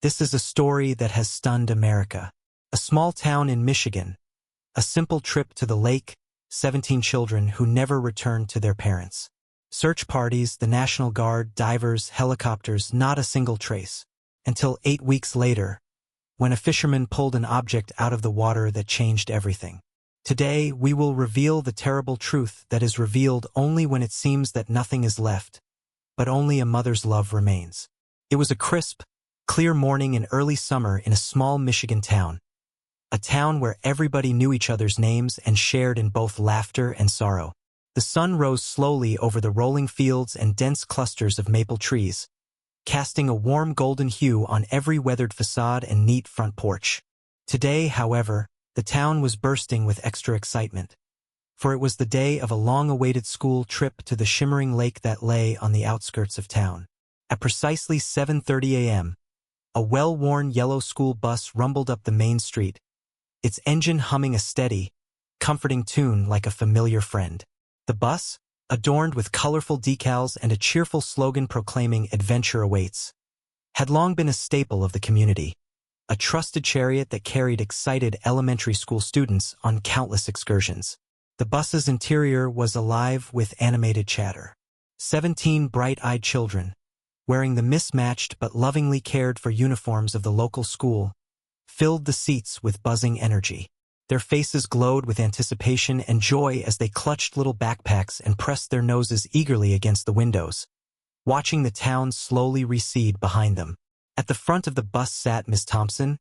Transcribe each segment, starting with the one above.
This is a story that has stunned America. A small town in Michigan. A simple trip to the lake, 17 children who never returned to their parents. Search parties, the National Guard, divers, helicopters, not a single trace. Until 8 weeks later, when a fisherman pulled an object out of the water that changed everything. Today, we will reveal the terrible truth that is revealed only when it seems that nothing is left, but only a mother's love remains. It was a crisp, clear morning in early summer in a small Michigan town. A town where everybody knew each other's names and shared in both laughter and sorrow. The sun rose slowly over the rolling fields and dense clusters of maple trees, casting a warm golden hue on every weathered facade and neat front porch. Today, however, the town was bursting with extra excitement, for it was the day of a long-awaited school trip to the shimmering lake that lay on the outskirts of town. At precisely 7:30 a.m., a well-worn yellow school bus rumbled up the main street, its engine humming a steady, comforting tune like a familiar friend. The bus, adorned with colorful decals and a cheerful slogan proclaiming "Adventure awaits," had long been a staple of the community, a trusted chariot that carried excited elementary school students on countless excursions. The bus's interior was alive with animated chatter. 17 bright-eyed children, wearing the mismatched but lovingly cared-for uniforms of the local school, filled the seats with buzzing energy. Their faces glowed with anticipation and joy as they clutched little backpacks and pressed their noses eagerly against the windows, watching the town slowly recede behind them. At the front of the bus sat Miss Thompson,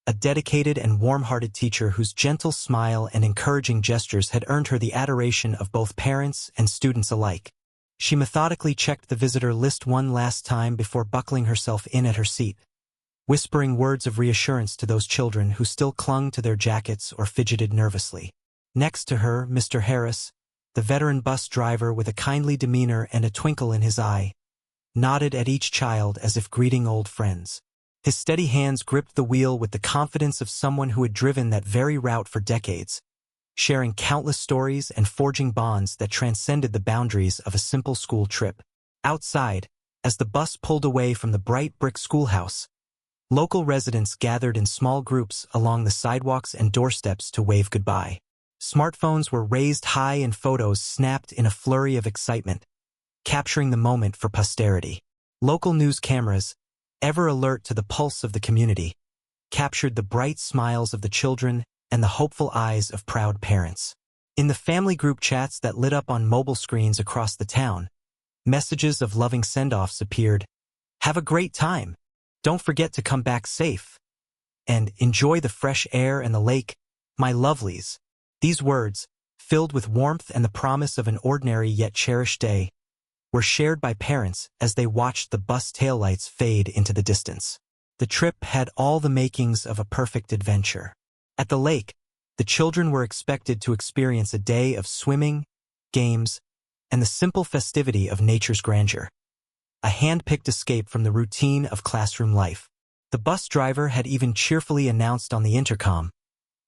a dedicated and warm-hearted teacher whose gentle smile and encouraging gestures had earned her the adoration of both parents and students alike. She methodically checked the visitor list one last time before buckling herself in at her seat, whispering words of reassurance to those children who still clung to their jackets or fidgeted nervously. Next to her, Mr. Harris, the veteran bus driver with a kindly demeanor and a twinkle in his eye, nodded at each child as if greeting old friends. His steady hands gripped the wheel with the confidence of someone who had driven that very route for decades, sharing countless stories and forging bonds that transcended the boundaries of a simple school trip. Outside, as the bus pulled away from the bright brick schoolhouse, local residents gathered in small groups along the sidewalks and doorsteps to wave goodbye. Smartphones were raised high and photos snapped in a flurry of excitement, capturing the moment for posterity. Local news cameras, ever alert to the pulse of the community, captured the bright smiles of the children and the hopeful eyes of proud parents. In the family group chats that lit up on mobile screens across the town, messages of loving send-offs appeared. "Have a great time. Don't forget to come back safe. And enjoy the fresh air and the lake, my lovelies." These words, filled with warmth and the promise of an ordinary yet cherished day, were shared by parents as they watched the bus taillights fade into the distance. The trip had all the makings of a perfect adventure. At the lake, the children were expected to experience a day of swimming, games, and the simple festivity of nature's grandeur. A hand-picked escape from the routine of classroom life. The bus driver had even cheerfully announced on the intercom,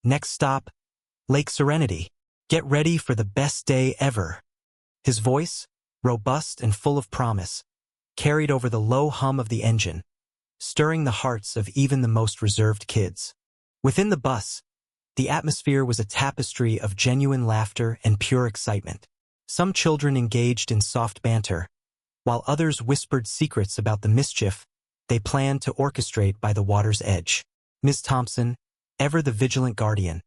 "Next stop, Lake Serenity. Get ready for the best day ever." His voice, robust and full of promise, carried over the low hum of the engine, stirring the hearts of even the most reserved kids. Within the bus, the atmosphere was a tapestry of genuine laughter and pure excitement. Some children engaged in soft banter, while others whispered secrets about the mischief they planned to orchestrate by the water's edge. Ms. Thompson, ever the vigilant guardian,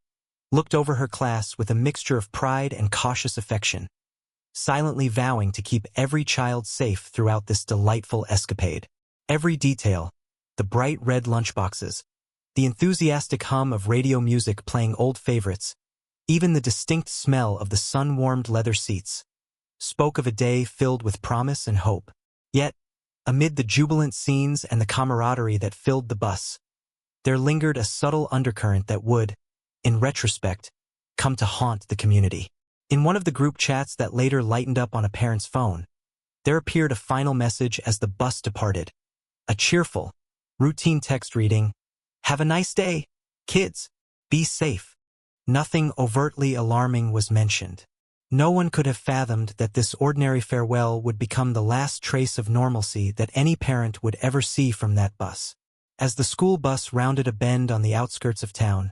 looked over her class with a mixture of pride and cautious affection, silently vowing to keep every child safe throughout this delightful escapade. Every detail, the bright red lunchboxes, the enthusiastic hum of radio music playing old favorites, even the distinct smell of the sun-warmed leather seats, spoke of a day filled with promise and hope. Yet, amid the jubilant scenes and the camaraderie that filled the bus, there lingered a subtle undercurrent that would, in retrospect, come to haunt the community. In one of the group chats that later lightened up on a parent's phone, there appeared a final message as the bus departed. A cheerful, routine text reading, "Have a nice day, kids. Be safe." Nothing overtly alarming was mentioned. No one could have fathomed that this ordinary farewell would become the last trace of normalcy that any parent would ever see from that bus. As the school bus rounded a bend on the outskirts of town,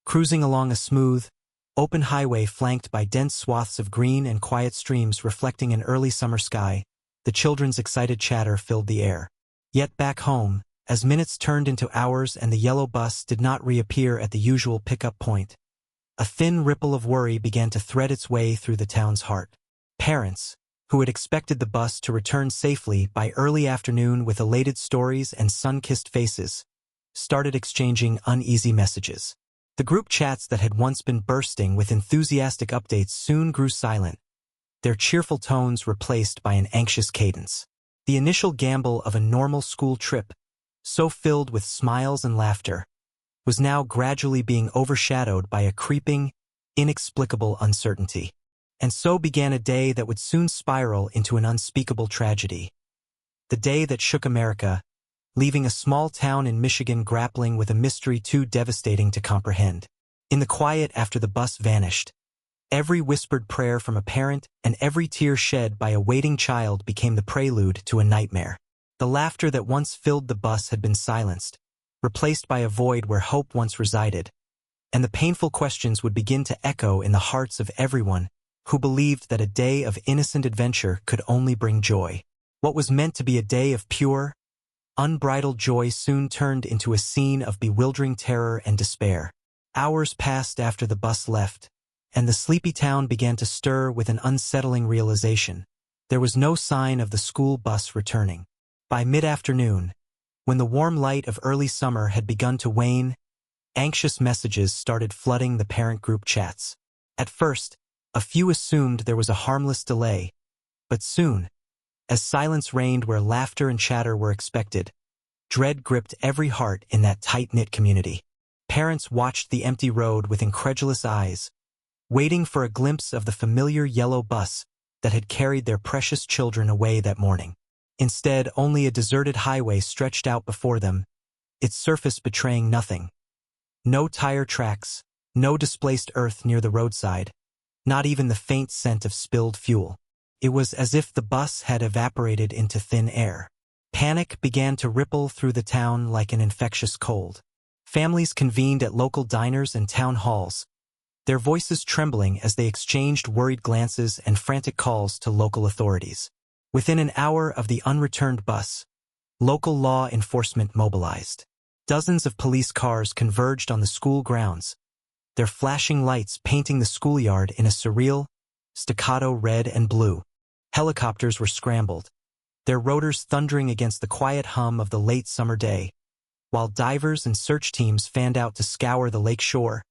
cruising along a smooth, open highway flanked by dense swaths of green and quiet streams reflecting an early summer sky, the children's excited chatter filled the air. Yet back home, as minutes turned into hours and the yellow bus did not reappear at the usual pickup point, a thin ripple of worry began to thread its way through the town's heart. Parents, who had expected the bus to return safely by early afternoon with elated stories and sun-kissed faces, started exchanging uneasy messages. The group chats that had once been bursting with enthusiastic updates soon grew silent, their cheerful tones replaced by an anxious cadence. The initial gamble of a normal school trip, so filled with smiles and laughter, was now gradually being overshadowed by a creeping, inexplicable uncertainty. And so began a day that would soon spiral into an unspeakable tragedy. The day that shook America, leaving a small town in Michigan grappling with a mystery too devastating to comprehend. In the quiet after the bus vanished, every whispered prayer from a parent and every tear shed by a waiting child became the prelude to a nightmare. The laughter that once filled the bus had been silenced, replaced by a void where hope once resided, and the painful questions would begin to echo in the hearts of everyone who believed that a day of innocent adventure could only bring joy. What was meant to be a day of pure, unbridled joy soon turned into a scene of bewildering terror and despair. Hours passed after the bus left, and the sleepy town began to stir with an unsettling realization. There was no sign of the school bus returning. By mid-afternoon, when the warm light of early summer had begun to wane, anxious messages started flooding the parent group chats. At first, a few assumed there was a harmless delay, but soon, as silence reigned where laughter and chatter were expected, dread gripped every heart in that tight-knit community. Parents watched the empty road with incredulous eyes, waiting for a glimpse of the familiar yellow bus that had carried their precious children away that morning. Instead, only a deserted highway stretched out before them, its surface betraying nothing. No tire tracks, no displaced earth near the roadside, not even the faint scent of spilled fuel. It was as if the bus had evaporated into thin air. Panic began to ripple through the town like an infectious cold. Families convened at local diners and town halls, their voices trembling as they exchanged worried glances and frantic calls to local authorities. Within an hour of the unreturned bus, local law enforcement mobilized. Dozens of police cars converged on the school grounds, their flashing lights painting the schoolyard in a surreal, staccato red and blue. Helicopters were scrambled, their rotors thundering against the quiet hum of the late summer day, while divers and search teams fanned out to scour the lake shore,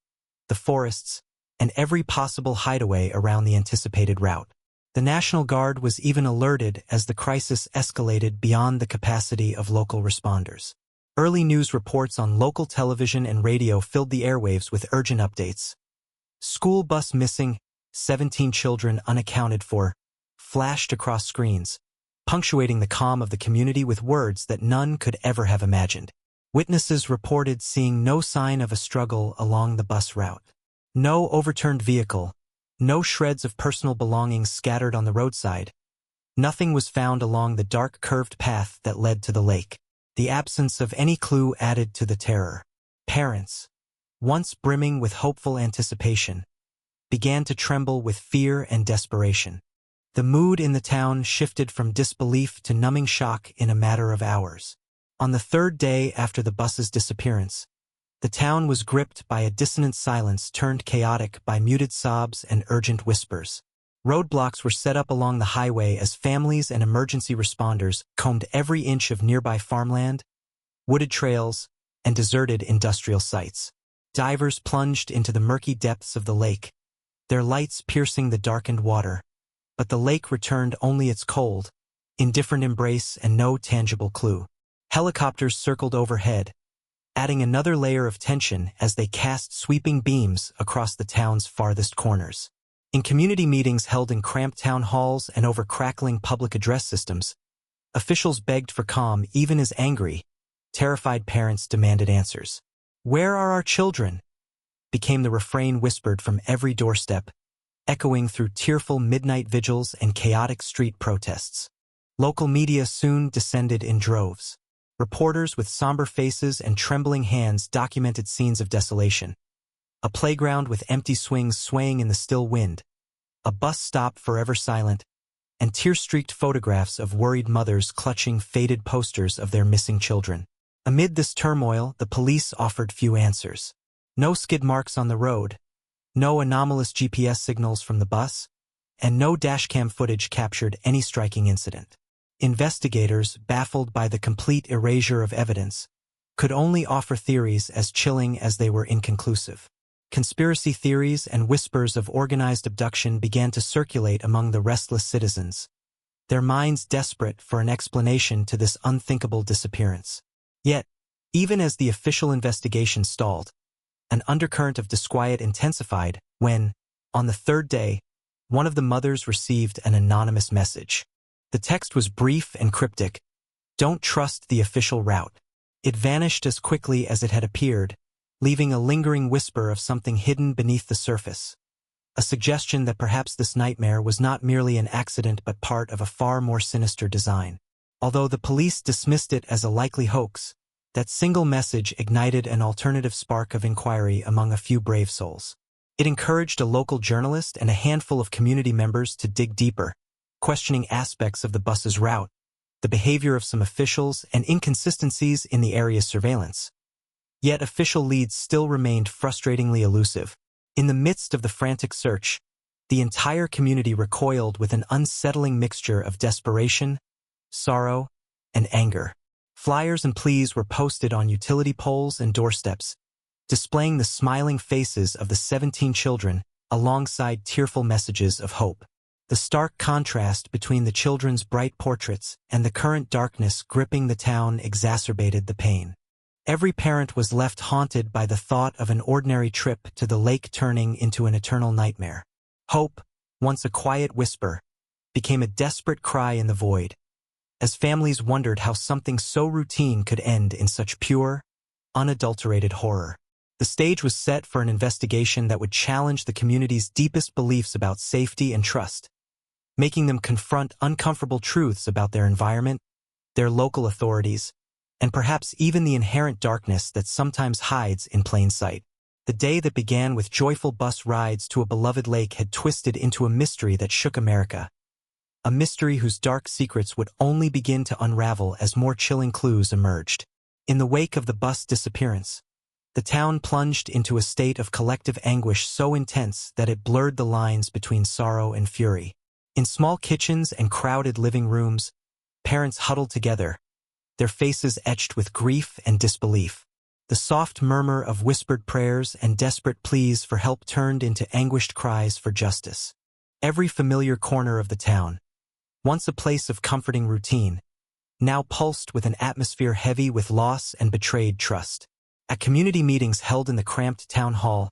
the forests, and every possible hideaway around the anticipated route. The National Guard was even alerted as the crisis escalated beyond the capacity of local responders. Early news reports on local television and radio filled the airwaves with urgent updates. School bus missing, 17 children unaccounted for, flashed across screens, punctuating the calm of the community with words that none could ever have imagined. Witnesses reported seeing no sign of a struggle along the bus route. No overturned vehicle, no shreds of personal belongings scattered on the roadside. Nothing was found along the dark curved path that led to the lake. The absence of any clue added to the terror. Parents, once brimming with hopeful anticipation, began to tremble with fear and desperation. The mood in the town shifted from disbelief to numbing shock in a matter of hours. On the third day after the bus's disappearance, the town was gripped by a dissonant silence turned chaotic by muted sobs and urgent whispers. Roadblocks were set up along the highway as families and emergency responders combed every inch of nearby farmland, wooded trails, and deserted industrial sites. Divers plunged into the murky depths of the lake, their lights piercing the darkened water, but the lake returned only its cold, indifferent embrace and no tangible clue. Helicopters circled overhead, adding another layer of tension as they cast sweeping beams across the town's farthest corners. In community meetings held in cramped town halls and over crackling public address systems, officials begged for calm even as angry, terrified parents demanded answers. "Where are our children?" became the refrain whispered from every doorstep, echoing through tearful midnight vigils and chaotic street protests. Local media soon descended in droves. Reporters with somber faces and trembling hands documented scenes of desolation. A playground with empty swings swaying in the still wind, a bus stop forever silent, and tear-streaked photographs of worried mothers clutching faded posters of their missing children. Amid this turmoil, the police offered few answers. No skid marks on the road, no anomalous GPS signals from the bus, and no dashcam footage captured any striking incident. Investigators, baffled by the complete erasure of evidence, could only offer theories as chilling as they were inconclusive. Conspiracy theories and whispers of organized abduction began to circulate among the restless citizens, their minds desperate for an explanation to this unthinkable disappearance. Yet, even as the official investigation stalled, an undercurrent of disquiet intensified when, on the third day, one of the mothers received an anonymous message. The text was brief and cryptic. "Don't trust the official route." It vanished as quickly as it had appeared, leaving a lingering whisper of something hidden beneath the surface. A suggestion that perhaps this nightmare was not merely an accident but part of a far more sinister design. Although the police dismissed it as a likely hoax, that single message ignited an alternative spark of inquiry among a few brave souls. It encouraged a local journalist and a handful of community members to dig deeper, questioning aspects of the bus's route, the behavior of some officials, and inconsistencies in the area's surveillance. Yet official leads still remained frustratingly elusive. In the midst of the frantic search, the entire community recoiled with an unsettling mixture of desperation, sorrow, and anger. Flyers and pleas were posted on utility poles and doorsteps, displaying the smiling faces of the 17 children alongside tearful messages of hope. The stark contrast between the children's bright portraits and the current darkness gripping the town exacerbated the pain. Every parent was left haunted by the thought of an ordinary trip to the lake turning into an eternal nightmare. Hope, once a quiet whisper, became a desperate cry in the void, as families wondered how something so routine could end in such pure, unadulterated horror. The stage was set for an investigation that would challenge the community's deepest beliefs about safety and trust, making them confront uncomfortable truths about their environment, their local authorities, and perhaps even the inherent darkness that sometimes hides in plain sight. The day that began with joyful bus rides to a beloved lake had twisted into a mystery that shook America. A mystery whose dark secrets would only begin to unravel as more chilling clues emerged. In the wake of the bus disappearance, the town plunged into a state of collective anguish so intense that it blurred the lines between sorrow and fury. In small kitchens and crowded living rooms, parents huddled together, their faces etched with grief and disbelief. The soft murmur of whispered prayers and desperate pleas for help turned into anguished cries for justice. Every familiar corner of the town, once a place of comforting routine, now pulsed with an atmosphere heavy with loss and betrayed trust. At community meetings held in the cramped town hall,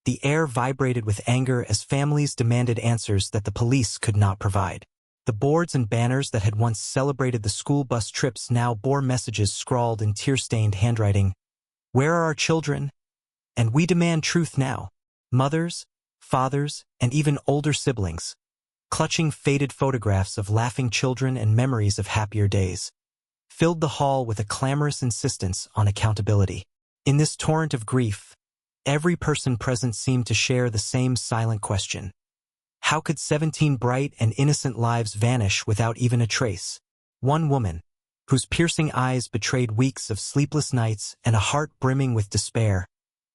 the air vibrated with anger as families demanded answers that the police could not provide. The boards and banners that had once celebrated the school bus trips now bore messages scrawled in tear-stained handwriting. "Where are our children? And we demand truth now." Mothers, fathers, and even older siblings, clutching faded photographs of laughing children and memories of happier days, filled the hall with a clamorous insistence on accountability. In this torrent of grief, every person present seemed to share the same silent question. How could 17 bright and innocent lives vanish without even a trace? One woman, whose piercing eyes betrayed weeks of sleepless nights and a heart brimming with despair,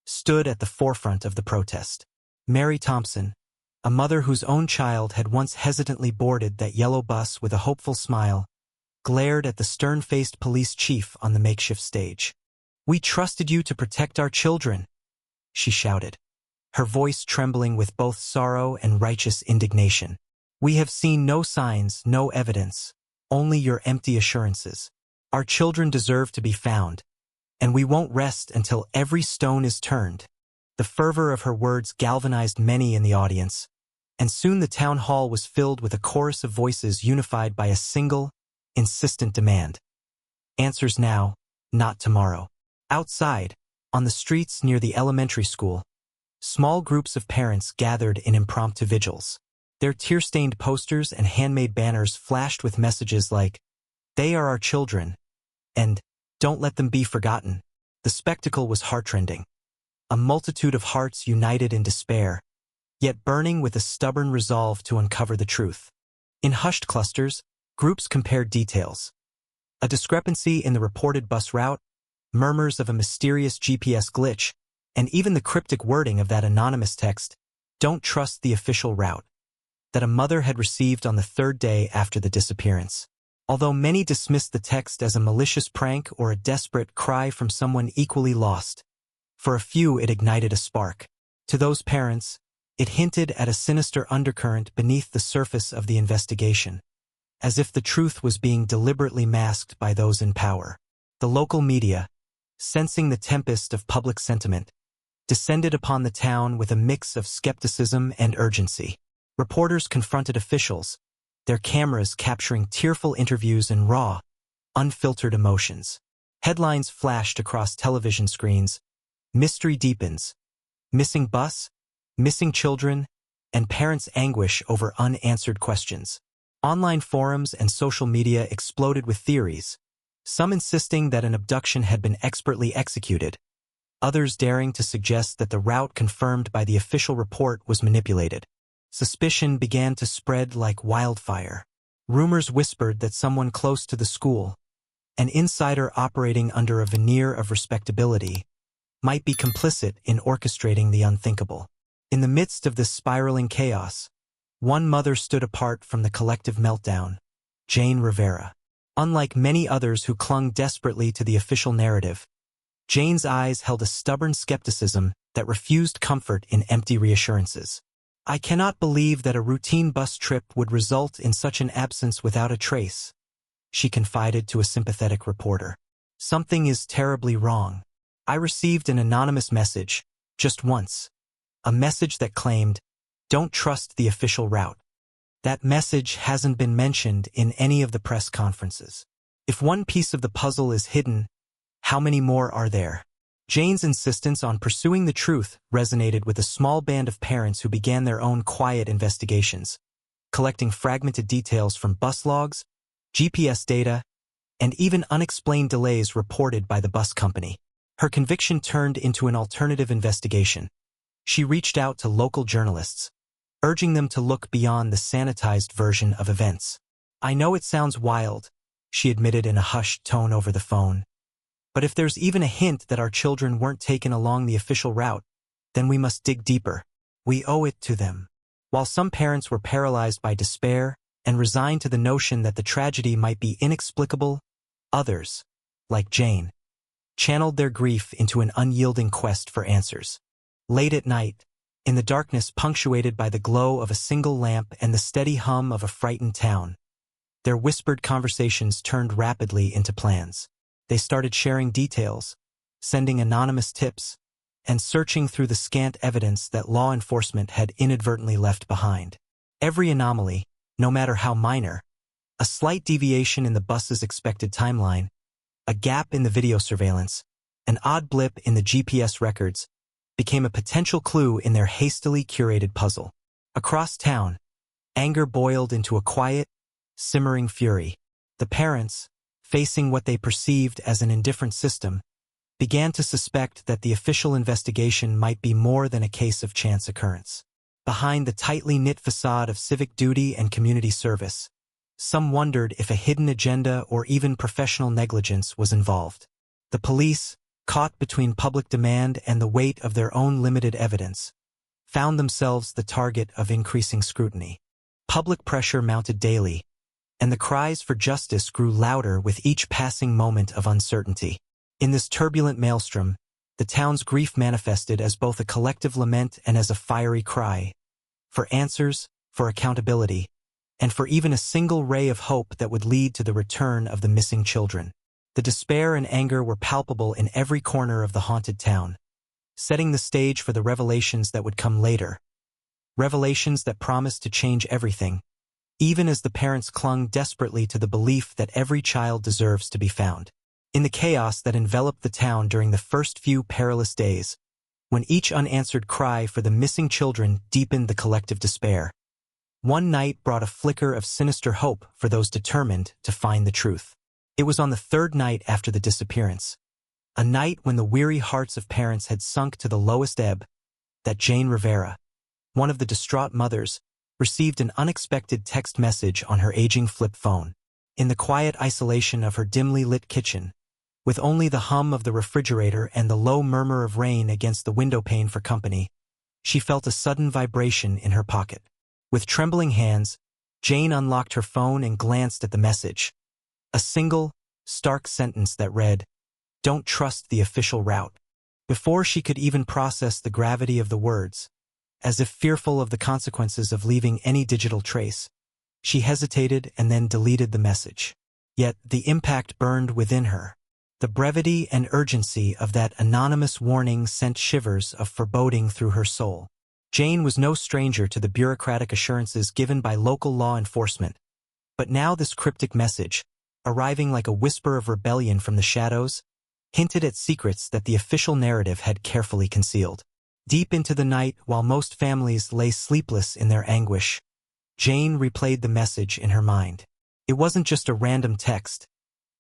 stood at the forefront of the protest. Mary Thompson, a mother whose own child had once hesitantly boarded that yellow bus with a hopeful smile, glared at the stern-faced police chief on the makeshift stage. "We trusted you to protect our children," she shouted, her voice trembling with both sorrow and righteous indignation. "We have seen no signs, no evidence, only your empty assurances. Our children deserve to be found, and we won't rest until every stone is turned." The fervor of her words galvanized many in the audience, and soon the town hall was filled with a chorus of voices unified by a single, insistent demand. Answers now, not tomorrow. Outside, on the streets near the elementary school, small groups of parents gathered in impromptu vigils. Their tear-stained posters and handmade banners flashed with messages like, "They are our children," and Don't let them be forgotten. The spectacle was heartrending. A multitude of hearts united in despair, yet burning with a stubborn resolve to uncover the truth. In hushed clusters, groups compared details. A discrepancy in the reported bus route, murmurs of a mysterious GPS glitch, and even the cryptic wording of that anonymous text, "Don't trust the official route," that a mother had received on the third day after the disappearance. Although many dismissed the text as a malicious prank or a desperate cry from someone equally lost, for a few it ignited a spark. To those parents, it hinted at a sinister undercurrent beneath the surface of the investigation, as if the truth was being deliberately masked by those in power. The local media, sensing the tempest of public sentiment, descended upon the town with a mix of skepticism and urgency. Reporters confronted officials, their cameras capturing tearful interviews and raw, unfiltered emotions. Headlines flashed across television screens: "Mystery deepens," "Missing bus," "Missing children," and parents' anguish over unanswered questions. Online forums and social media exploded with theories, some insisting that an abduction had been expertly executed, others daring to suggest that the route confirmed by the official report was manipulated. Suspicion began to spread like wildfire. Rumors whispered that someone close to the school, an insider operating under a veneer of respectability, might be complicit in orchestrating the unthinkable. In the midst of this spiraling chaos, one mother stood apart from the collective meltdown: Jane Rivera. Unlike many others who clung desperately to the official narrative, Jane's eyes held a stubborn skepticism that refused comfort in empty reassurances. "I cannot believe that a routine bus trip would result in such an absence without a trace," she confided to a sympathetic reporter. "Something is terribly wrong. I received an anonymous message, just once. A message that claimed, 'Don't trust the official route.' That message hasn't been mentioned in any of the press conferences. If one piece of the puzzle is hidden, how many more are there?" Jane's insistence on pursuing the truth resonated with a small band of parents who began their own quiet investigations, collecting fragmented details from bus logs, GPS data, and even unexplained delays reported by the bus company. Her conviction turned into an alternative investigation. She reached out to local journalists, urging them to look beyond the sanitized version of events. "I know it sounds wild," she admitted in a hushed tone over the phone, "but if there's even a hint that our children weren't taken along the official route, then we must dig deeper. We owe it to them." While some parents were paralyzed by despair and resigned to the notion that the tragedy might be inexplicable, others, like Jane, channeled their grief into an unyielding quest for answers. Late at night, in the darkness punctuated by the glow of a single lamp and the steady hum of a frightened town, their whispered conversations turned rapidly into plans. They started sharing details, sending anonymous tips, and searching through the scant evidence that law enforcement had inadvertently left behind. Every anomaly, no matter how minor, a slight deviation in the bus's expected timeline, a gap in the video surveillance, an odd blip in the GPS records, became a potential clue in their hastily curated puzzle. Across town, anger boiled into a quiet, simmering fury. The parents, facing what they perceived as an indifferent system, began to suspect that the official investigation might be more than a case of chance occurrence. Behind the tightly knit facade of civic duty and community service, some wondered if a hidden agenda or even professional negligence was involved. The police, caught between public demand and the weight of their own limited evidence, found themselves the target of increasing scrutiny. Public pressure mounted daily, and the cries for justice grew louder with each passing moment of uncertainty. In this turbulent maelstrom, the town's grief manifested as both a collective lament and as a fiery cry for answers, for accountability, and for even a single ray of hope that would lead to the return of the missing children. The despair and anger were palpable in every corner of the haunted town, setting the stage for the revelations that would come later. Revelations that promised to change everything, even as the parents clung desperately to the belief that every child deserves to be found. In the chaos that enveloped the town during the first few perilous days, when each unanswered cry for the missing children deepened the collective despair, one night brought a flicker of sinister hope for those determined to find the truth. It was on the third night after the disappearance, a night when the weary hearts of parents had sunk to the lowest ebb, that Jane Rivera, one of the distraught mothers, received an unexpected text message on her aging flip phone. In the quiet isolation of her dimly lit kitchen, with only the hum of the refrigerator and the low murmur of rain against the windowpane for company, she felt a sudden vibration in her pocket. With trembling hands, Jane unlocked her phone and glanced at the message. A single, stark sentence that read, "Don't trust the official route." Before she could even process the gravity of the words, as if fearful of the consequences of leaving any digital trace, she hesitated and then deleted the message. Yet the impact burned within her. The brevity and urgency of that anonymous warning sent shivers of foreboding through her soul. Jane was no stranger to the bureaucratic assurances given by local law enforcement, but now this cryptic message, arriving like a whisper of rebellion from the shadows, hinted at secrets that the official narrative had carefully concealed. Deep into the night, while most families lay sleepless in their anguish, Jane replayed the message in her mind. It wasn't just a random text.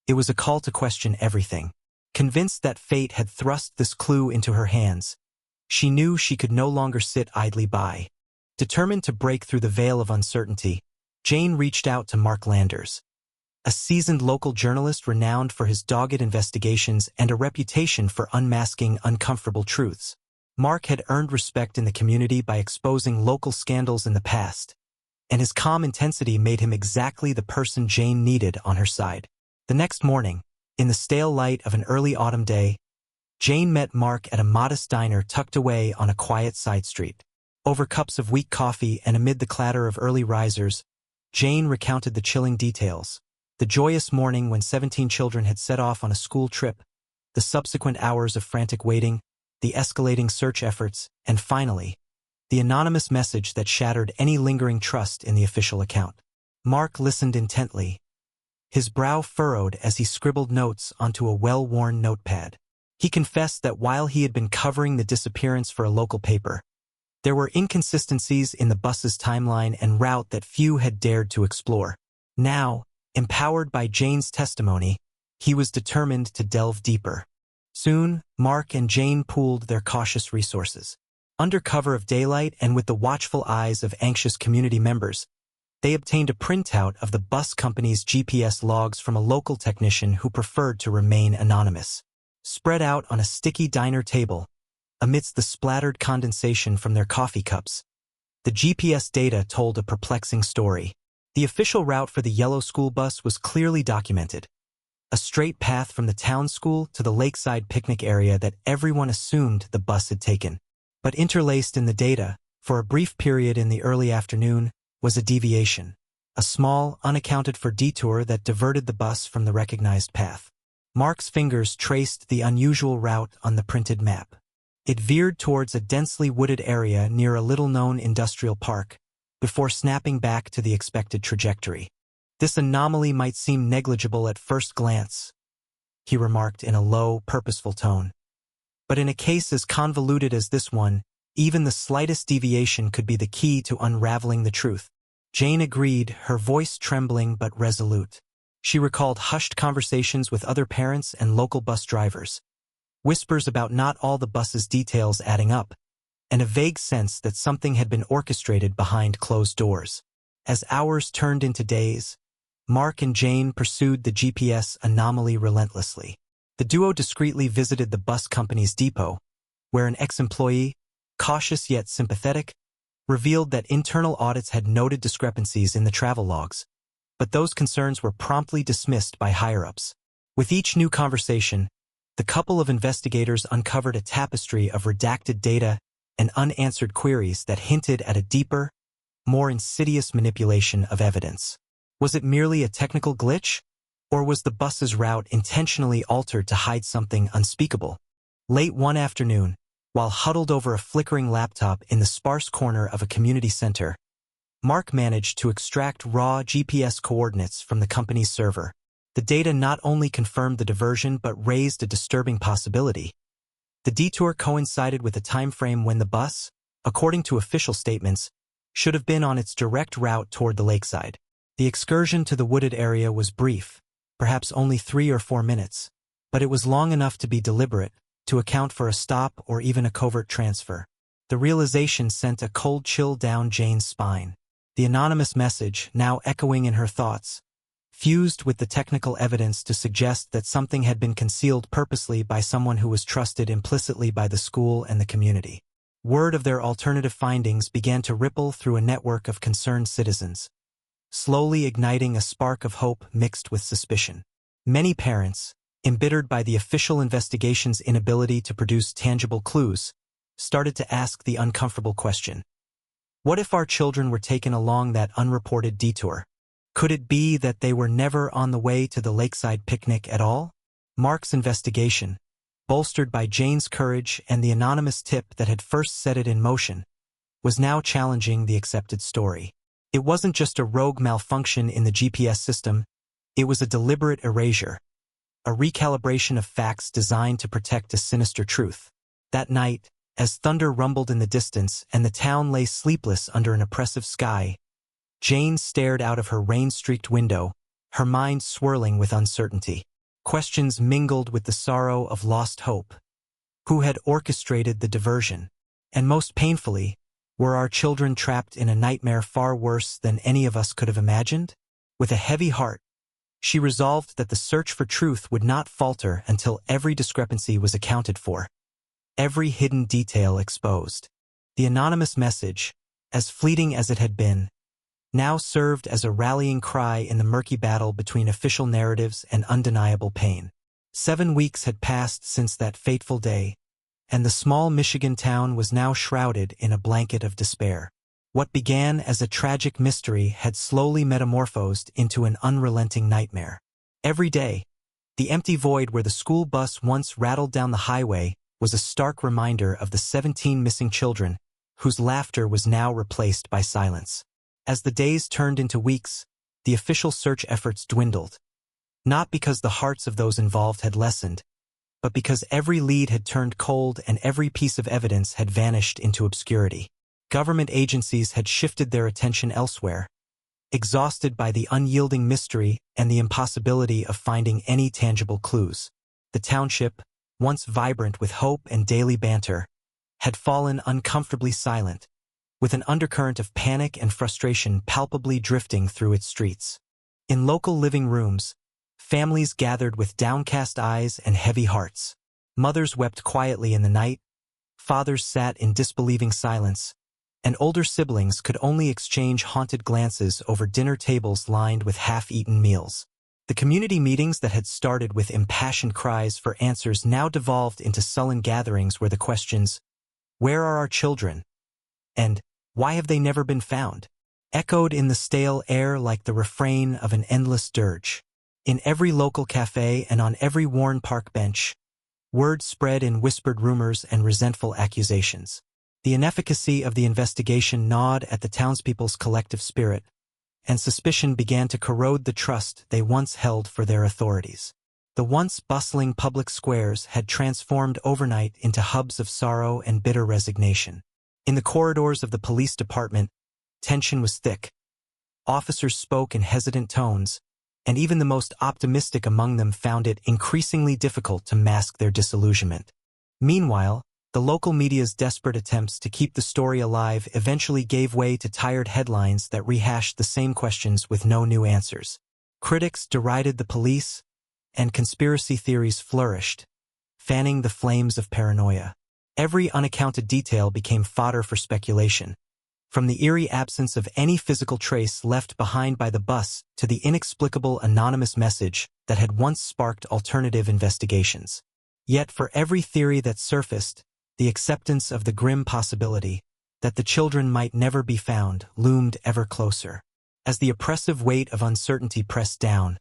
It was a call to question everything. Convinced that fate had thrust this clue into her hands, she knew she could no longer sit idly by. Determined to break through the veil of uncertainty, Jane reached out to Mark Landers, a seasoned local journalist renowned for his dogged investigations and a reputation for unmasking uncomfortable truths. Mark had earned respect in the community by exposing local scandals in the past, and his calm intensity made him exactly the person Jane needed on her side. The next morning, in the stale light of an early autumn day, Jane met Mark at a modest diner tucked away on a quiet side street. Over cups of weak coffee and amid the clatter of early risers, Jane recounted the chilling details. The joyous morning when 17 children had set off on a school trip, the subsequent hours of frantic waiting, the escalating search efforts, and finally, the anonymous message that shattered any lingering trust in the official account. Mark listened intently, his brow furrowed as he scribbled notes onto a well-worn notepad. He confessed that while he had been covering the disappearance for a local paper, there were inconsistencies in the bus's timeline and route that few had dared to explore. Now, empowered by Jane's testimony, he was determined to delve deeper. Soon, Mark and Jane pooled their cautious resources. Under cover of daylight and with the watchful eyes of anxious community members, they obtained a printout of the bus company's GPS logs from a local technician who preferred to remain anonymous. Spread out on a sticky diner table, amidst the splattered condensation from their coffee cups, the GPS data told a perplexing story. The official route for the yellow school bus was clearly documented, a straight path from the town school to the lakeside picnic area that everyone assumed the bus had taken. But interlaced in the data, for a brief period in the early afternoon, was a deviation, a small, unaccounted-for detour that diverted the bus from the recognized path. Mark's fingers traced the unusual route on the printed map. It veered towards a densely wooded area near a little-known industrial park, before snapping back to the expected trajectory. "This anomaly might seem negligible at first glance," he remarked in a low, purposeful tone. "But in a case as convoluted as this one, even the slightest deviation could be the key to unraveling the truth." Jane agreed, her voice trembling but resolute. She recalled hushed conversations with other parents and local bus drivers, whispers about not all the bus's details adding up, and a vague sense that something had been orchestrated behind closed doors. As hours turned into days, Mark and Jane pursued the GPS anomaly relentlessly. The duo discreetly visited the bus company's depot, where an ex-employee, cautious yet sympathetic, revealed that internal audits had noted discrepancies in the travel logs, but those concerns were promptly dismissed by higher-ups. With each new conversation, the couple of investigators uncovered a tapestry of redacted data and unanswered queries that hinted at a deeper, more insidious manipulation of evidence. Was it merely a technical glitch, or was the bus's route intentionally altered to hide something unspeakable? Late one afternoon, while huddled over a flickering laptop in the sparse corner of a community center, Mark managed to extract raw GPS coordinates from the company's server. The data not only confirmed the diversion but raised a disturbing possibility. The detour coincided with a time frame when the bus, according to official statements, should have been on its direct route toward the lakeside. The excursion to the wooded area was brief, perhaps only 3 or 4 minutes. But it was long enough to be deliberate, to account for a stop or even a covert transfer. The realization sent a cold chill down Jane's spine. The anonymous message, now echoing in her thoughts, fused with the technical evidence to suggest that something had been concealed purposely by someone who was trusted implicitly by the school and the community. Word of their alternative findings began to ripple through a network of concerned citizens, slowly igniting a spark of hope mixed with suspicion. Many parents, embittered by the official investigation's inability to produce tangible clues, started to ask the uncomfortable question: what if our children were taken along that unreported detour? Could it be that they were never on the way to the lakeside picnic at all? Mark's investigation, bolstered by Jane's courage and the anonymous tip that had first set it in motion, was now challenging the accepted story. It wasn't just a rogue malfunction in the GPS system, it was a deliberate erasure, a recalibration of facts designed to protect a sinister truth. That night, as thunder rumbled in the distance and the town lay sleepless under an oppressive sky, Jane stared out of her rain-streaked window, her mind swirling with uncertainty. Questions mingled with the sorrow of lost hope. Who had orchestrated the diversion? And most painfully, were our children trapped in a nightmare far worse than any of us could have imagined? With a heavy heart, she resolved that the search for truth would not falter until every discrepancy was accounted for, every hidden detail exposed. The anonymous message, as fleeting as it had been, now served as a rallying cry in the murky battle between official narratives and undeniable pain. 7 weeks had passed since that fateful day, and the small Michigan town was now shrouded in a blanket of despair. What began as a tragic mystery had slowly metamorphosed into an unrelenting nightmare. Every day, the empty void where the school bus once rattled down the highway was a stark reminder of the 17 missing children, whose laughter was now replaced by silence. As the days turned into weeks, the official search efforts dwindled, not because the hearts of those involved had lessened, but because every lead had turned cold and every piece of evidence had vanished into obscurity. Government agencies had shifted their attention elsewhere, exhausted by the unyielding mystery and the impossibility of finding any tangible clues. The township, once vibrant with hope and daily banter, had fallen uncomfortably silent, with an undercurrent of panic and frustration palpably drifting through its streets. In local living rooms, families gathered with downcast eyes and heavy hearts. Mothers wept quietly in the night, fathers sat in disbelieving silence, and older siblings could only exchange haunted glances over dinner tables lined with half-eaten meals. The community meetings that had started with impassioned cries for answers now devolved into sullen gatherings where the questions, "Where are our children?" and "Why have they never been found?" echoed in the stale air like the refrain of an endless dirge. In every local cafe and on every worn park bench, word spread in whispered rumors and resentful accusations. The inefficacy of the investigation gnawed at the townspeople's collective spirit, and suspicion began to corrode the trust they once held for their authorities. The once bustling public squares had transformed overnight into hubs of sorrow and bitter resignation. In the corridors of the police department, tension was thick. Officers spoke in hesitant tones, and even the most optimistic among them found it increasingly difficult to mask their disillusionment. Meanwhile, the local media's desperate attempts to keep the story alive eventually gave way to tired headlines that rehashed the same questions with no new answers. Critics derided the police, and conspiracy theories flourished, fanning the flames of paranoia. Every unaccounted detail became fodder for speculation, from the eerie absence of any physical trace left behind by the bus to the inexplicable anonymous message that had once sparked alternative investigations. Yet for every theory that surfaced, the acceptance of the grim possibility that the children might never be found loomed ever closer. As the oppressive weight of uncertainty pressed down,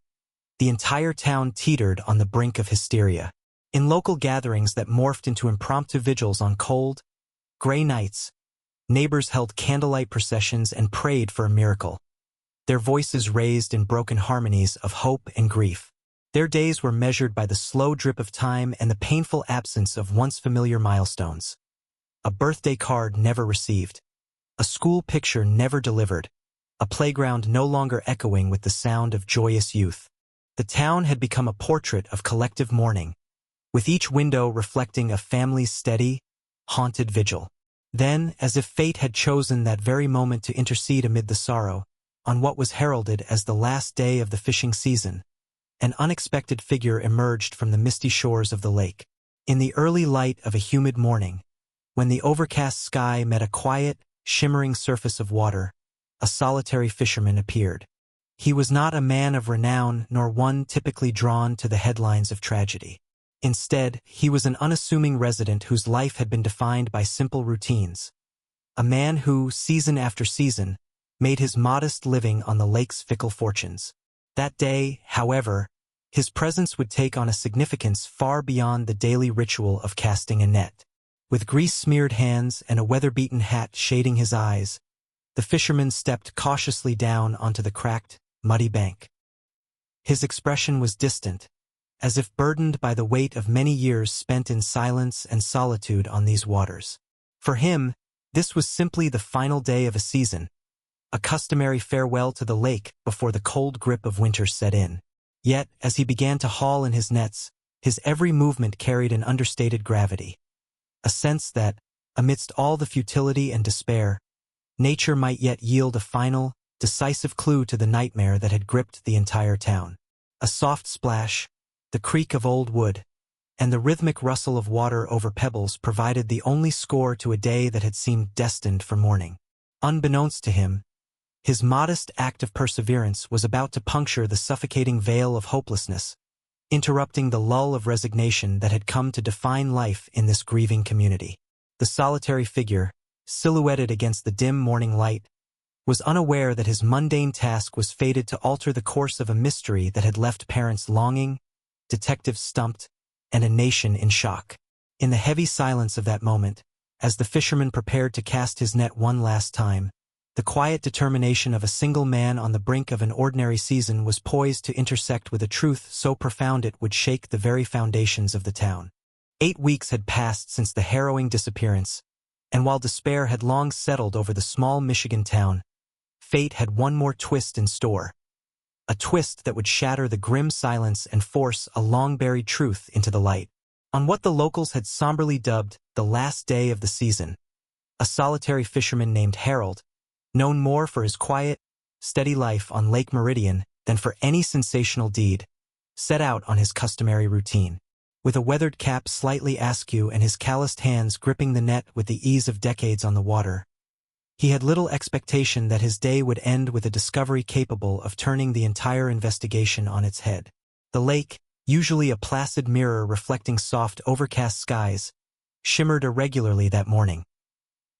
the entire town teetered on the brink of hysteria. In local gatherings that morphed into impromptu vigils on cold, gray nights, neighbors held candlelight processions and prayed for a miracle, their voices raised in broken harmonies of hope and grief. Their days were measured by the slow drip of time and the painful absence of once familiar milestones. A birthday card never received, a school picture never delivered, a playground no longer echoing with the sound of joyous youth. The town had become a portrait of collective mourning, with each window reflecting a family's steady, haunted vigil. Then, as if fate had chosen that very moment to intercede amid the sorrow, on what was heralded as the last day of the fishing season, an unexpected figure emerged from the misty shores of the lake. In the early light of a humid morning, when the overcast sky met a quiet, shimmering surface of water, a solitary fisherman appeared. He was not a man of renown nor one typically drawn to the headlines of tragedy. Instead, he was an unassuming resident whose life had been defined by simple routines. A man who, season after season, made his modest living on the lake's fickle fortunes. That day, however, his presence would take on a significance far beyond the daily ritual of casting a net. With grease-smeared hands and a weather-beaten hat shading his eyes, the fisherman stepped cautiously down onto the cracked, muddy bank. His expression was distant, as if burdened by the weight of many years spent in silence and solitude on these waters. For him, this was simply the final day of a season, a customary farewell to the lake before the cold grip of winter set in. Yet, as he began to haul in his nets, his every movement carried an understated gravity. A sense that, amidst all the futility and despair, nature might yet yield a final, decisive clue to the nightmare that had gripped the entire town. A soft splash, the creak of old wood, and the rhythmic rustle of water over pebbles provided the only score to a day that had seemed destined for mourning. Unbeknownst to him, his modest act of perseverance was about to puncture the suffocating veil of hopelessness, interrupting the lull of resignation that had come to define life in this grieving community. The solitary figure, silhouetted against the dim morning light, was unaware that his mundane task was fated to alter the course of a mystery that had left parents longing, detectives stumped, and a nation in shock. In the heavy silence of that moment, as the fisherman prepared to cast his net one last time, the quiet determination of a single man on the brink of an ordinary season was poised to intersect with a truth so profound it would shake the very foundations of the town. 8 weeks had passed since the harrowing disappearance, and while despair had long settled over the small Michigan town, fate had one more twist in store. A twist that would shatter the grim silence and force a long-buried truth into the light. On what the locals had somberly dubbed the last day of the season, a solitary fisherman named Harold, known more for his quiet, steady life on Lake Meridian than for any sensational deed, set out on his customary routine. With a weathered cap slightly askew and his calloused hands gripping the net with the ease of decades on the water, he had little expectation that his day would end with a discovery capable of turning the entire investigation on its head. The lake, usually a placid mirror reflecting soft, overcast skies, shimmered irregularly that morning,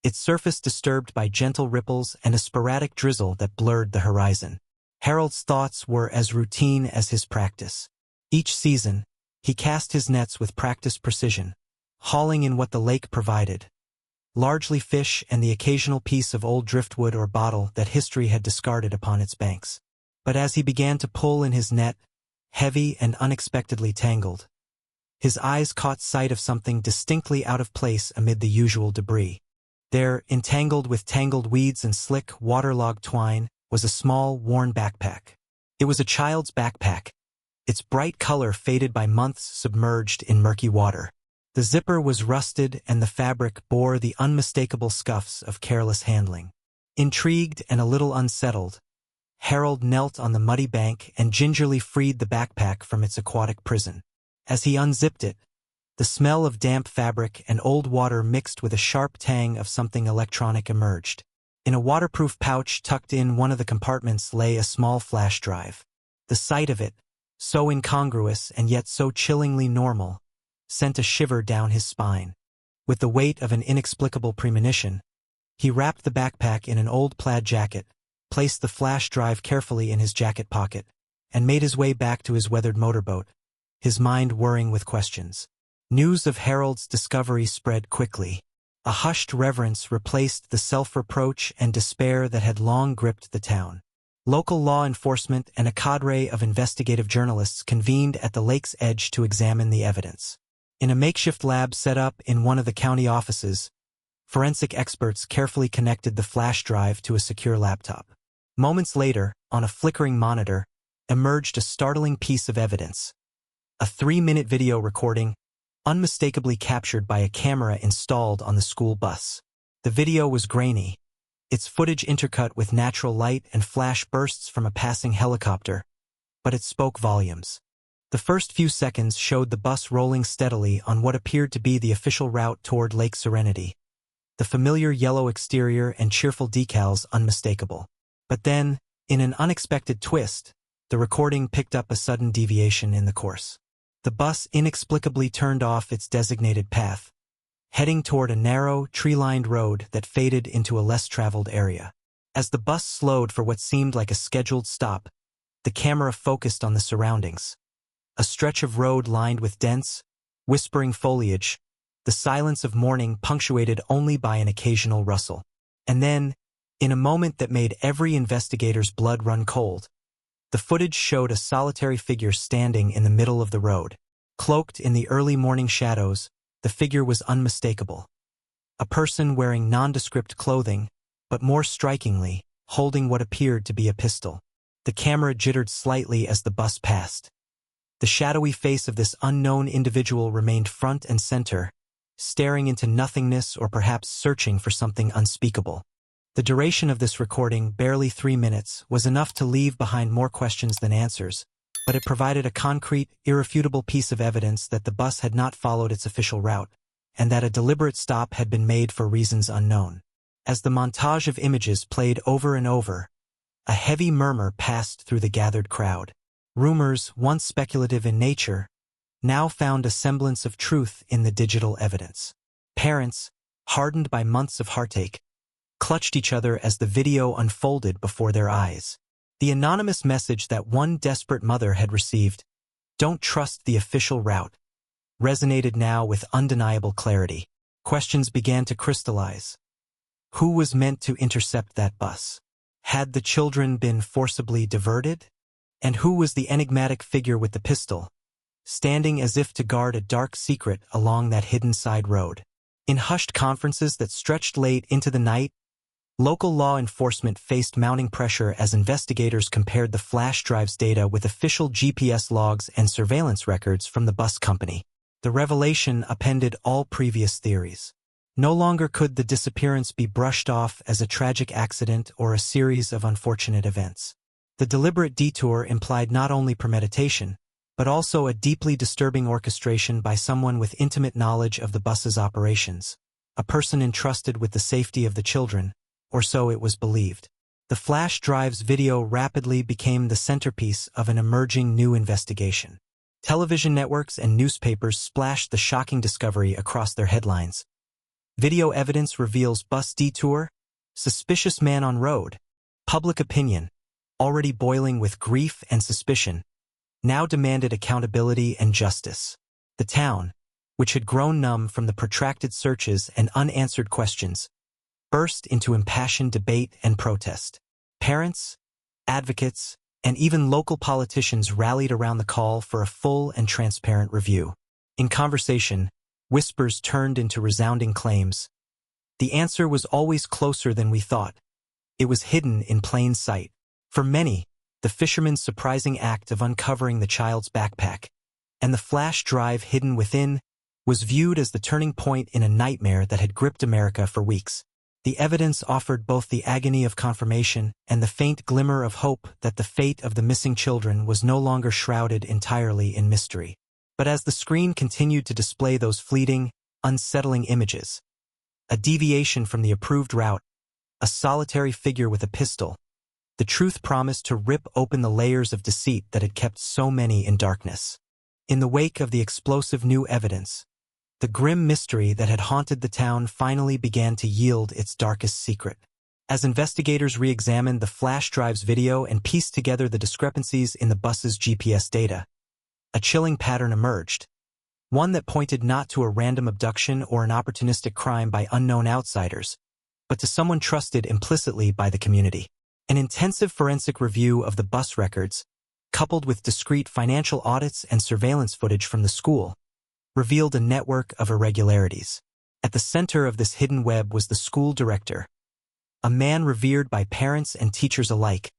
its surface disturbed by gentle ripples and a sporadic drizzle that blurred the horizon. Harold's thoughts were as routine as his practice. Each season, he cast his nets with practiced precision, hauling in what the lake provided, largely fish and the occasional piece of old driftwood or bottle that history had discarded upon its banks. But as he began to pull in his net, heavy and unexpectedly tangled, his eyes caught sight of something distinctly out of place amid the usual debris. There, entangled with tangled weeds and slick, waterlogged twine, was a small, worn backpack. It was a child's backpack, its bright color faded by months submerged in murky water. The zipper was rusted and the fabric bore the unmistakable scuffs of careless handling. Intrigued and a little unsettled, Harold knelt on the muddy bank and gingerly freed the backpack from its aquatic prison. As he unzipped it, the smell of damp fabric and old water mixed with a sharp tang of something electronic emerged. In a waterproof pouch tucked in one of the compartments lay a small flash drive. The sight of it, so incongruous and yet so chillingly normal, sent a shiver down his spine. With the weight of an inexplicable premonition, he wrapped the backpack in an old plaid jacket, placed the flash drive carefully in his jacket pocket, and made his way back to his weathered motorboat, his mind whirring with questions. News of Harold's discovery spread quickly. A hushed reverence replaced the self-reproach and despair that had long gripped the town. Local law enforcement and a cadre of investigative journalists convened at the lake's edge to examine the evidence. In a makeshift lab set up in one of the county offices, forensic experts carefully connected the flash drive to a secure laptop. Moments later, on a flickering monitor, emerged a startling piece of evidence. A 3-minute video recording, unmistakably captured by a camera installed on the school bus. The video was grainy, its footage intercut with natural light and flash bursts from a passing helicopter, but it spoke volumes. The first few seconds showed the bus rolling steadily on what appeared to be the official route toward Lake Serenity. The familiar yellow exterior and cheerful decals unmistakable. But then, in an unexpected twist, the recording picked up a sudden deviation in the course. The bus inexplicably turned off its designated path, heading toward a narrow, tree-lined road that faded into a less-traveled area. As the bus slowed for what seemed like a scheduled stop, the camera focused on the surroundings. A stretch of road lined with dense, whispering foliage, the silence of morning punctuated only by an occasional rustle. And then, in a moment that made every investigator's blood run cold, the footage showed a solitary figure standing in the middle of the road. Cloaked in the early morning shadows, the figure was unmistakable. A person wearing nondescript clothing, but more strikingly, holding what appeared to be a pistol. The camera jittered slightly as the bus passed. The shadowy face of this unknown individual remained front and center, staring into nothingness or perhaps searching for something unspeakable. The duration of this recording, barely 3 minutes, was enough to leave behind more questions than answers, but it provided a concrete, irrefutable piece of evidence that the bus had not followed its official route, and that a deliberate stop had been made for reasons unknown. As the montage of images played over and over, a heavy murmur passed through the gathered crowd. Rumors, once speculative in nature, now found a semblance of truth in the digital evidence. Parents, hardened by months of heartache, clutched each other as the video unfolded before their eyes. The anonymous message that one desperate mother had received, "Don't trust the official route," resonated now with undeniable clarity. Questions began to crystallize. Who was meant to intercept that bus? Had the children been forcibly diverted? And who was the enigmatic figure with the pistol, standing as if to guard a dark secret along that hidden side road? In hushed conferences that stretched late into the night, local law enforcement faced mounting pressure as investigators compared the flash drive's data with official GPS logs and surveillance records from the bus company. The revelation upended all previous theories. No longer could the disappearance be brushed off as a tragic accident or a series of unfortunate events. The deliberate detour implied not only premeditation, but also a deeply disturbing orchestration by someone with intimate knowledge of the bus's operations, a person entrusted with the safety of the children, or so it was believed. The flash drive's video rapidly became the centerpiece of an emerging new investigation. Television networks and newspapers splashed the shocking discovery across their headlines. Video evidence reveals bus detour, suspicious man on road. Public opinion, already boiling with grief and suspicion, now demanded accountability and justice. The town, which had grown numb from the protracted searches and unanswered questions, burst into impassioned debate and protest. Parents, advocates, and even local politicians rallied around the call for a full and transparent review. In conversation, whispers turned into resounding claims. The answer was always closer than we thought. It was hidden in plain sight. For many, the fisherman's surprising act of uncovering the child's backpack, and the flash drive hidden within, was viewed as the turning point in a nightmare that had gripped America for weeks. The evidence offered both the agony of confirmation and the faint glimmer of hope that the fate of the missing children was no longer shrouded entirely in mystery. But as the screen continued to display those fleeting, unsettling images, a deviation from the approved route, a solitary figure with a pistol, the truth promised to rip open the layers of deceit that had kept so many in darkness. In the wake of the explosive new evidence, the grim mystery that had haunted the town finally began to yield its darkest secret. As investigators re-examined the flash drive's video and pieced together the discrepancies in the bus's GPS data, a chilling pattern emerged, one that pointed not to a random abduction or an opportunistic crime by unknown outsiders, but to someone trusted implicitly by the community. An intensive forensic review of the bus records, coupled with discrete financial audits and surveillance footage from the school, revealed a network of irregularities. At the center of this hidden web was the school director, a man revered by parents and teachers alike,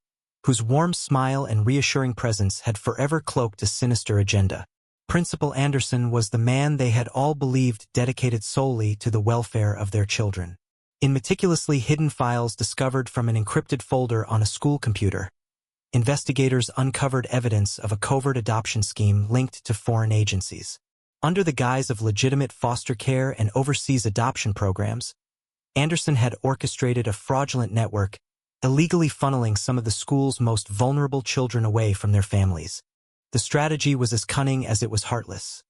whose warm smile and reassuring presence had forever cloaked a sinister agenda. Principal Anderson was the man they had all believed dedicated solely to the welfare of their children. In meticulously hidden files discovered from an encrypted folder on a school computer, investigators uncovered evidence of a covert adoption scheme linked to foreign agencies. Under the guise of legitimate foster care and overseas adoption programs, Anderson had orchestrated a fraudulent network, illegally funneling some of the school's most vulnerable children away from their families. The strategy was as cunning as it was heartless.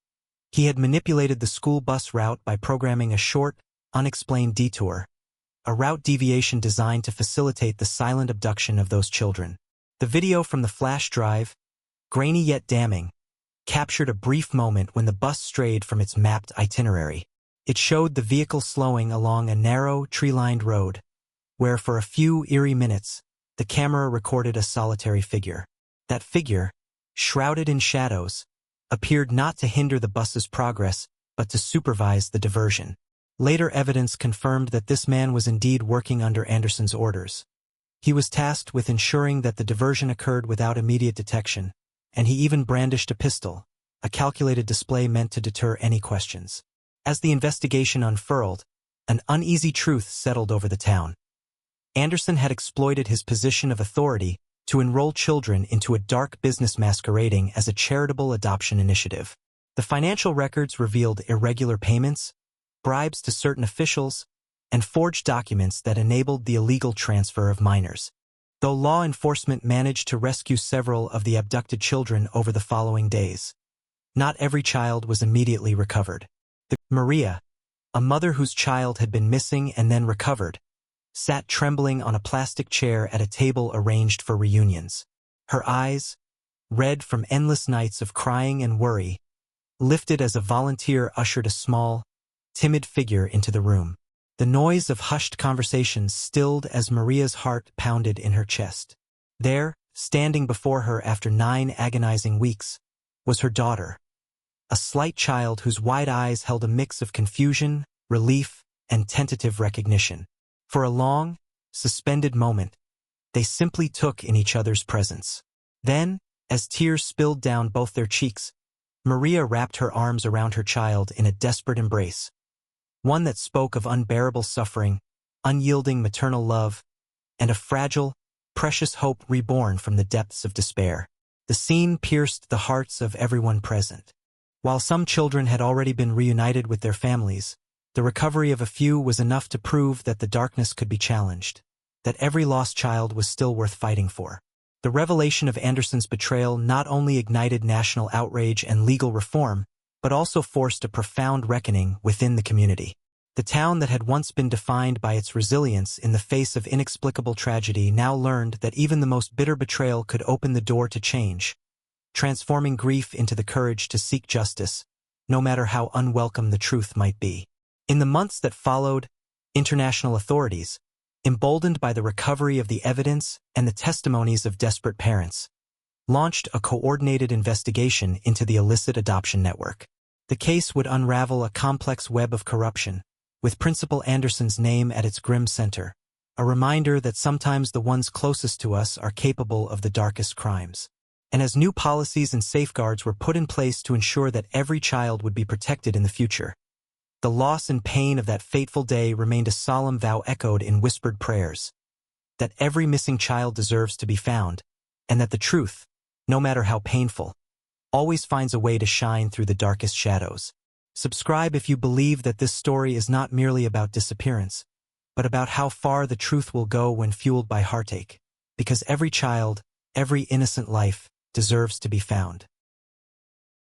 He had manipulated the school bus route by programming a short, unexplained detour, a route deviation designed to facilitate the silent abduction of those children. The video from the flash drive, grainy yet damning, captured a brief moment when the bus strayed from its mapped itinerary. It showed the vehicle slowing along a narrow, tree-lined road, where for a few eerie minutes, the camera recorded a solitary figure. That figure, shrouded in shadows, appeared not to hinder the bus's progress, but to supervise the diversion. Later evidence confirmed that this man was indeed working under Anderson's orders. He was tasked with ensuring that the diversion occurred without immediate detection, and he even brandished a pistol, a calculated display meant to deter any questions. As the investigation unfurled, an uneasy truth settled over the town. Anderson had exploited his position of authority to enroll children into a dark business masquerading as a charitable adoption initiative. The financial records revealed irregular payments, bribes to certain officials, and forged documents that enabled the illegal transfer of minors. Though law enforcement managed to rescue several of the abducted children over the following days, not every child was immediately recovered. Maria, a mother whose child had been missing and then recovered, sat trembling on a plastic chair at a table arranged for reunions. Her eyes, red from endless nights of crying and worry, lifted as a volunteer ushered a small, timid figure into the room. The noise of hushed conversations stilled as Maria's heart pounded in her chest. There, standing before her after 9 agonizing weeks, was her daughter, a slight child whose wide eyes held a mix of confusion, relief, and tentative recognition. For a long, suspended moment, they simply took in each other's presence. Then, as tears spilled down both their cheeks, Maria wrapped her arms around her child in a desperate embrace, one that spoke of unbearable suffering, unyielding maternal love, and a fragile, precious hope reborn from the depths of despair. The scene pierced the hearts of everyone present. While some children had already been reunited with their families, the recovery of a few was enough to prove that the darkness could be challenged, that every lost child was still worth fighting for. The revelation of Anderson's betrayal not only ignited national outrage and legal reform, but also forced a profound reckoning within the community. The town that had once been defined by its resilience in the face of inexplicable tragedy now learned that even the most bitter betrayal could open the door to change, transforming grief into the courage to seek justice, no matter how unwelcome the truth might be. In the months that followed, international authorities, emboldened by the recovery of the evidence and the testimonies of desperate parents, launched a coordinated investigation into the illicit adoption network. The case would unravel a complex web of corruption, with Principal Anderson's name at its grim center, a reminder that sometimes the ones closest to us are capable of the darkest crimes. And as new policies and safeguards were put in place to ensure that every child would be protected in the future, the loss and pain of that fateful day remained a solemn vow echoed in whispered prayers, that every missing child deserves to be found, and that the truth, no matter how painful, always finds a way to shine through the darkest shadows. Subscribe if you believe that this story is not merely about disappearance, but about how far the truth will go when fueled by heartache, because every child, every innocent life, deserves to be found.